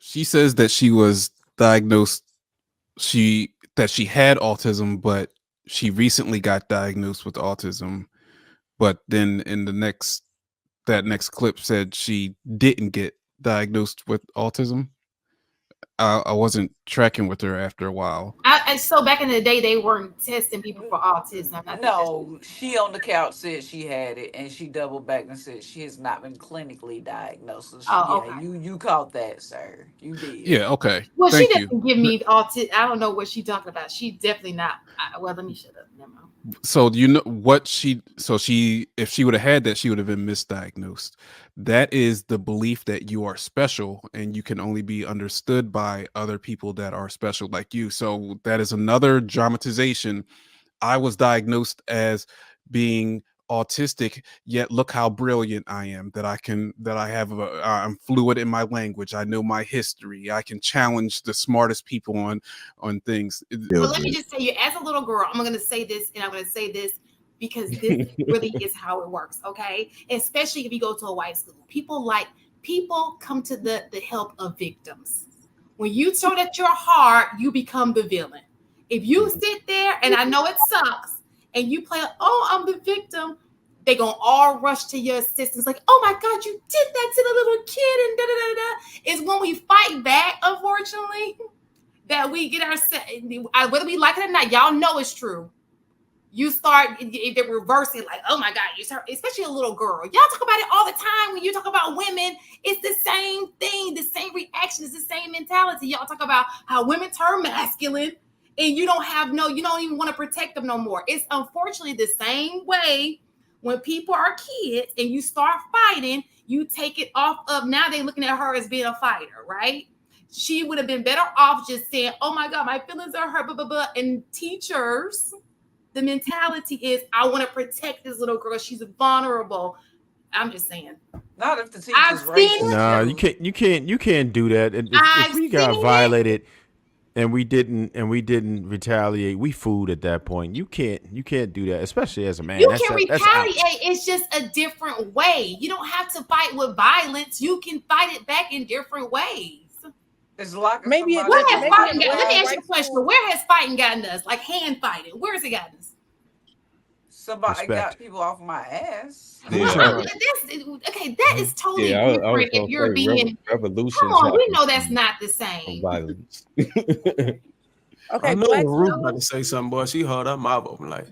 she says that she was diagnosed. That she had autism, but she recently got diagnosed with autism. But then in that next clip said she didn't get diagnosed with autism. I wasn't tracking with her after a while. So back in the day, they weren't testing people for autism. No, she on the couch said she had it, and she doubled back and said she has not been clinically diagnosed. So okay. you caught that, sir. You did. Yeah, okay. Well, Thank she you. doesn't give me autism. I don't know what she's talking about. She's definitely not. Well, let me shut up. Never mind. So you know what if she would have had that, she would have been misdiagnosed. That is the belief that you are special and you can only be understood by other people that are special like you. So that is another dramatization. I was diagnosed as being autistic, yet look how brilliant I am, that I'm fluid in my language, I know my history, I can challenge the smartest people on things. Well, let me just tell you, as a little girl, I'm going to say this and I'm going to say this because this really is how it works, okay? Especially if you go to a white school. People come to the help of victims. When you throw at your heart, you become the villain. If you sit there, and I know it sucks, and you play, oh, I'm the victim, they're going to all rush to your assistance like, oh my God, you did that to the little kid, and da-da-da-da. It's when we fight back, unfortunately, that we get whether we like it or not, y'all know it's true. You start, they're reversing like, oh my God, you start, especially a little girl. Y'all talk about it all the time. When you talk about women, it's the same thing, the same reaction, it's the same mentality. Y'all talk about how women turn masculine and you don't even want to protect them no more. It's unfortunately the same way when people are kids and you start fighting, you take it off of, now they're looking at her as being a fighter, right? She would have been better off just saying, oh my God, my feelings are hurt, blah, blah, blah. And teachers, the mentality is, I want to protect this little girl. She's vulnerable. I'm just saying. Not if the teacher's racist. No, you can't do that. If we got violated and we didn't retaliate, we fooled at that point. You can't do that, especially as a man. You can retaliate. It's just a different way. You don't have to fight with violence. You can fight it back in different ways. It's like let me ask you a question. Where has fighting gotten us? Like hand fighting. Where has it gotten us? Somebody got people off my ass. Yeah. That is totally different. If you're being revolution, come on, we know that's not the same. Violence. Okay, I know Ruth about to say something, boy. She held her mouth open like.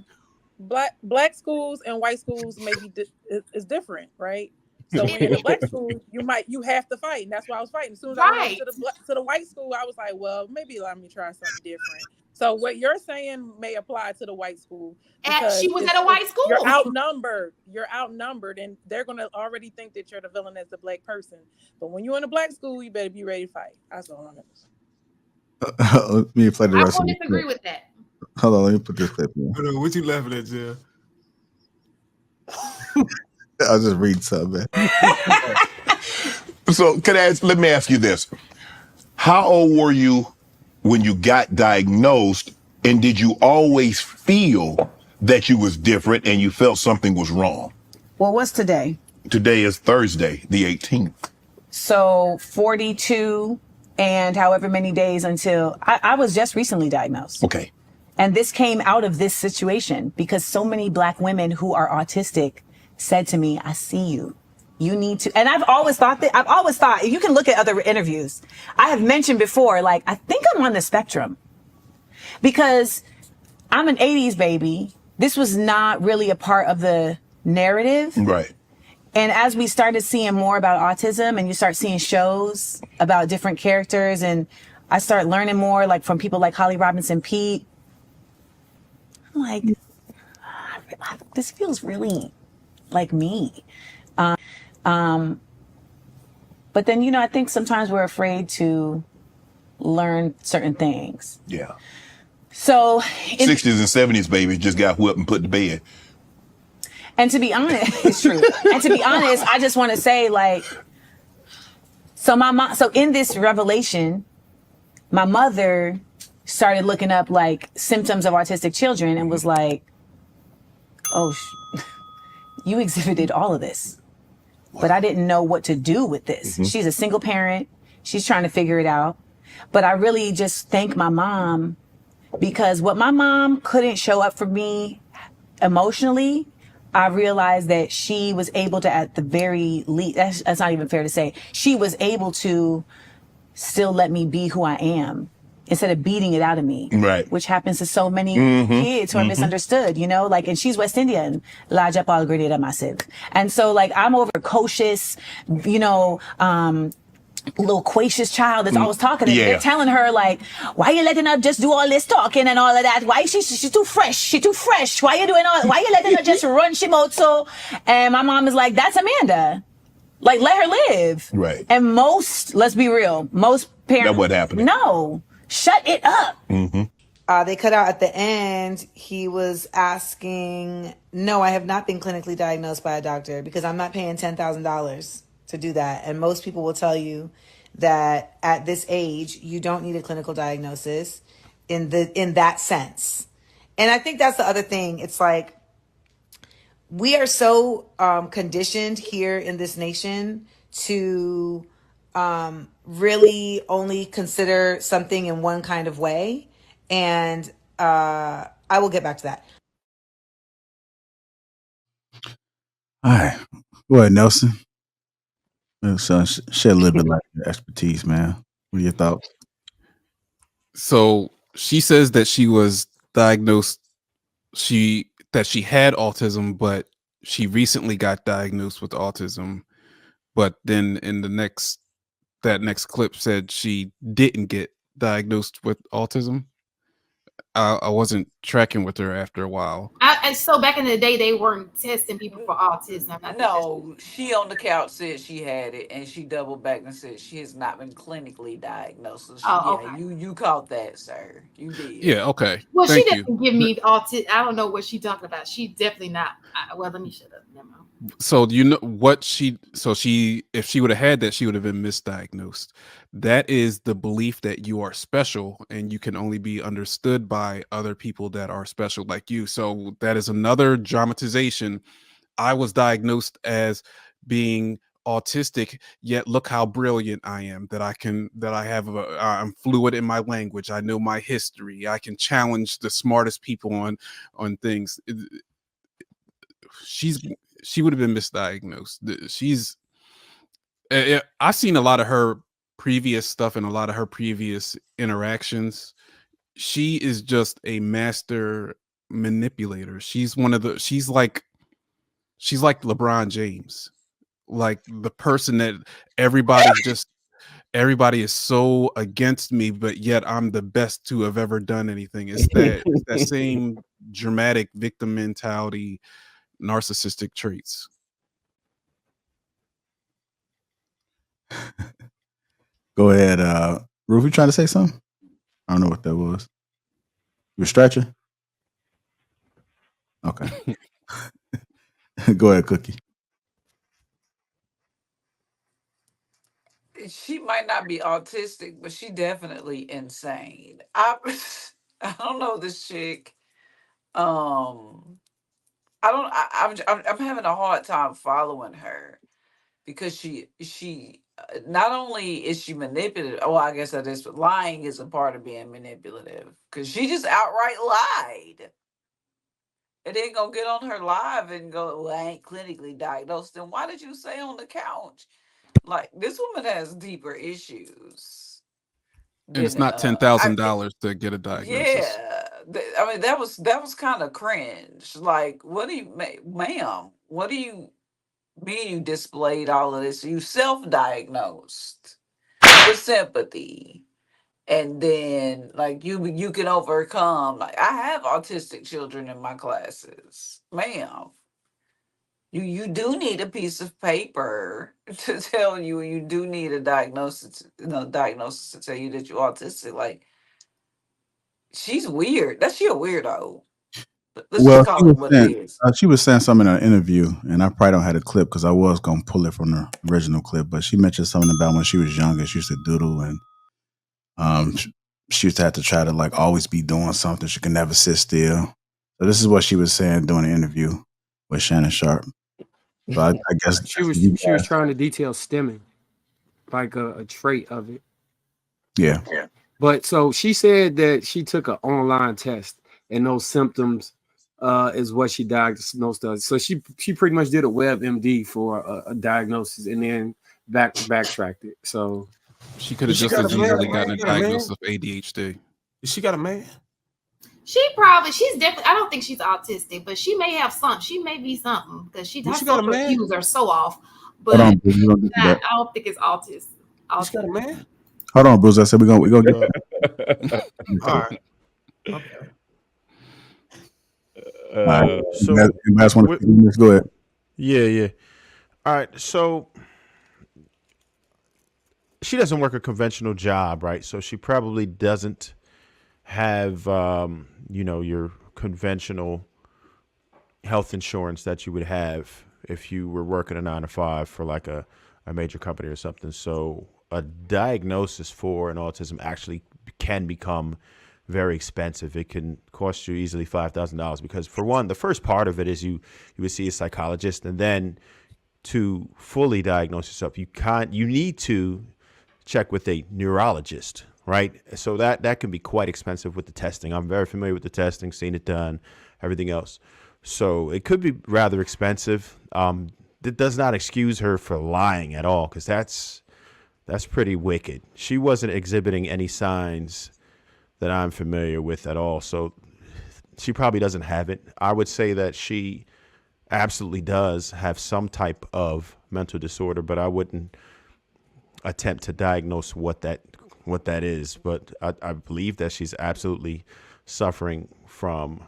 Black schools and white schools maybe is different, right? So in the black school, you have to fight, and that's why I was fighting. As soon as I went to the white school, I was like, well, maybe let me try something different. So what you're saying may apply to the white school. She was at a white school. You're outnumbered, and they're gonna already think that you're the villain as the black person. But when you're in a black school, you better be ready to fight. That's all I'm gonna Let me play the rest. I won't disagree with that. Hold on, let me put this clip in. Hold on, what you laughing at, Jill? I'll just read something. So let me ask you this. How old were you when you got diagnosed, and did you always feel that you was different and you felt something was wrong? Well, what's today? Today is Thursday, the 18th. So 42 and however many days until I was just recently diagnosed. Okay. And this came out of this situation because so many Black women who are autistic said to me, I see you. You need to, and I've always thought, you can look at other interviews. I have mentioned before, like, I think I'm on the spectrum because I'm an 80s baby. This was not really a part of the narrative. Right. And as we started seeing more about autism and you start seeing shows about different characters and I start learning more like from people like Holly Robinson Peete, I'm like, this feels really like me. But then, I think sometimes we're afraid to learn certain things. Yeah. So 60s and 70s babies just got whipped and put to bed. And to be honest, it's true. And to be honest, I just want to say so my mom, so in this revelation, my mother started looking up like symptoms of autistic children and was like, oh, you exhibited all of this, but I didn't know what to do with this. Mm-hmm. She's a single parent. She's trying to figure it out. But I really just thank my mom, because what my mom couldn't show up for me emotionally, I realized that she was able to, at the very least, that's not even fair to say, she was able to still let me be who I am instead of beating it out of me. Right. Which happens to so many kids who are misunderstood, you know, like, and she's West Indian, La Japal Grenada Massive. And so, like, I'm over precocious, you know, loquacious child that's always talking, and they're telling her, like, why you letting her just do all this talking and all of that? Why she's too fresh? She too fresh. Why you doing all? Why you letting her just run she mouth so? And my mom is like, that's Amanda. Like, let her live. Right. And most, let's be real, most parents. That what happened. No, shut it up. They cut out at the end. He was asking, no, I have not been clinically diagnosed by a doctor because I'm not paying $10,000 to do that. And most people will tell you that at this age, you don't need a clinical diagnosis in that sense. And I think that's the other thing. It's like, we are so conditioned here in this nation to really only consider something in one kind of way. And I will get back to that. All right. Go ahead, Nelson. So shed a little bit like your expertise, man. What are your thoughts? So she says that she was diagnosed, that she had autism, but she recently got diagnosed with autism. But then in that next clip said she didn't get diagnosed with autism. I wasn't tracking with her after a while. And so back in the day, they weren't testing people for autism. No, she on the couch said she had it, and she doubled back and said she has not been clinically diagnosed. So okay. You caught that, sir. You did. Yeah, okay. Well, Thank she you. didn't give me autism. I don't know what she's talking about. She's definitely not. Well, let me shut up. Never mind. So you know what if she would have had that, she would have been misdiagnosed. That is the belief that you are special and you can only be understood by other people that are special like you. So that is another dramatization. I was diagnosed as being autistic, yet look how brilliant I am, that I'm fluid in my language. I know my history. I can challenge the smartest people on things. She would have been misdiagnosed. I've seen a lot of her previous stuff and a lot of her previous interactions. She is just a master manipulator. She's like LeBron James, like the person that everybody is so against me, but yet I'm the best to have ever done anything. It's that same dramatic victim mentality, narcissistic traits. Go ahead, Ruth. You trying to say something? I don't know what that was. You were stretching? Okay. Go ahead, Cookie. She might not be autistic, but she definitely insane. I don't know this chick. I'm having a hard time following her because she not only is she manipulative. Oh, I guess that is, lying is a part of being manipulative, because she just outright lied. And then go get on her live and go, well, I ain't clinically diagnosed. Then why did you say on the couch? Like, this woman has deeper issues. And it's not $10,000 to get a diagnosis. Yeah, I mean, that was kind of cringe. Like, what do you, ma'am? What do you mean you displayed all of this? You self-diagnosed with sympathy, and then like you can overcome. Like, I have autistic children in my classes, ma'am. You do need a piece of paper to tell you. You do need a diagnosis to tell you that you're autistic. Like, she's weird. That's she a weirdo. Let's just call it what it is. She was saying something in an interview, and I probably don't have a clip because I was going to pull it from the original clip, but she mentioned something about when she was younger, she used to doodle, and she used to have to try to like always be doing something. She could never sit still. So this is what she was saying during the interview with Shannon Sharpe. So I guess she was trying to detail stimming. like a trait of it. Yeah. But so she said that she took an online test and those symptoms is what she diagnosed us. So she pretty much did a WebMD for a diagnosis and then backtracked it. So she could have just as easily gotten a diagnosis of ADHD. She got a man. She's definitely, I don't think she's autistic, but she may have some. She may be something because her social cues are so off. But I don't think it's autism. She got a man. Hold on, Bruce. I said we're gonna get. All right. Okay. So you guys want to go ahead? Yeah. All right. So she doesn't work a conventional job, right? So she probably doesn't have, your conventional health insurance that you would have if you were working a 9-to-5 for like a major company or something. So a diagnosis for an autism actually can become very expensive. It can cost you easily $5,000 because, for one, the first part of it is you would see a psychologist, and then to fully diagnose yourself, you need to check with a neurologist, right? So that can be quite expensive with the testing. I'm very familiar with the testing, seen it done, everything else. So it could be rather expensive. That does not excuse her for lying at all, because that's pretty wicked. She wasn't exhibiting any signs that I'm familiar with at all. So she probably doesn't have it. I would say that she absolutely does have some type of mental disorder, but I wouldn't attempt to diagnose what that is. But I believe that she's absolutely suffering from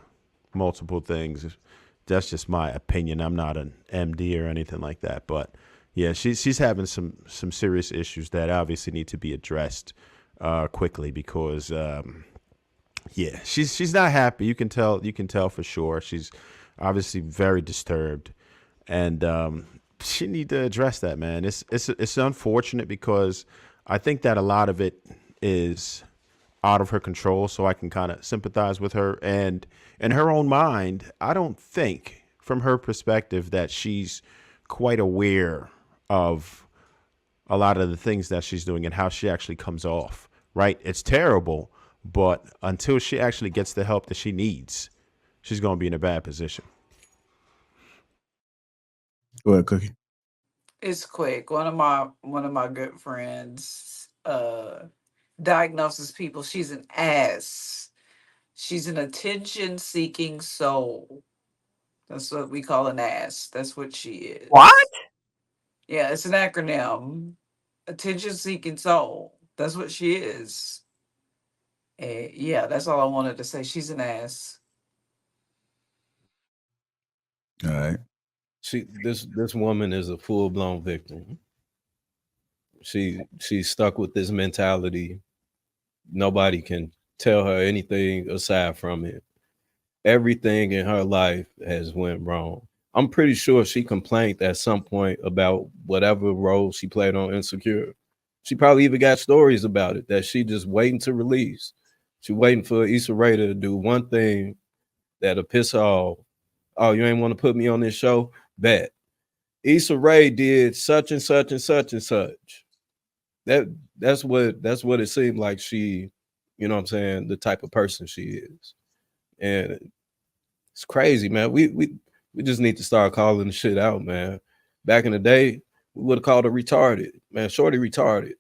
multiple things. That's just my opinion. I'm not an MD or anything like that, but yeah, she's having some serious issues that obviously need to be addressed quickly, because she's not happy. You can tell for sure. She's obviously very disturbed, and she need to address that, man. It's unfortunate, because I think that a lot of it is out of her control, so I can kind of sympathize with her. And in her own mind, I don't think, from her perspective, that she's quite aware of a lot of the things that she's doing and how she actually comes off, right? It's terrible, but until she actually gets the help that she needs, she's going to be in a bad position. Go ahead, Cookie. It's quick. One of my good friends diagnoses people. She's an ass. She's an attention-seeking soul. That's what we call an ass. That's what she is. What? Yeah, it's an acronym. Attention-seeking soul. That's what she is. Yeah, that's all I wanted to say. She's an ass. All right. This woman is a full-blown victim. She's stuck with this mentality. Nobody can tell her anything aside from it. Everything in her life has went wrong. I'm pretty sure she complained at some point about whatever role she played on Insecure. She probably even got stories about it that she just waiting to release. She waiting for Issa Rae to do one thing that'll piss her off. Oh, you ain't want to put me on this show? Bet. Issa Rae did such and such and such and such. That's what it seemed like she, you know what I'm saying, the type of person she is. And it's crazy, man. We just need to start calling the shit out, man. Back in the day, we would have called her retarded. Man, Shorty retarded.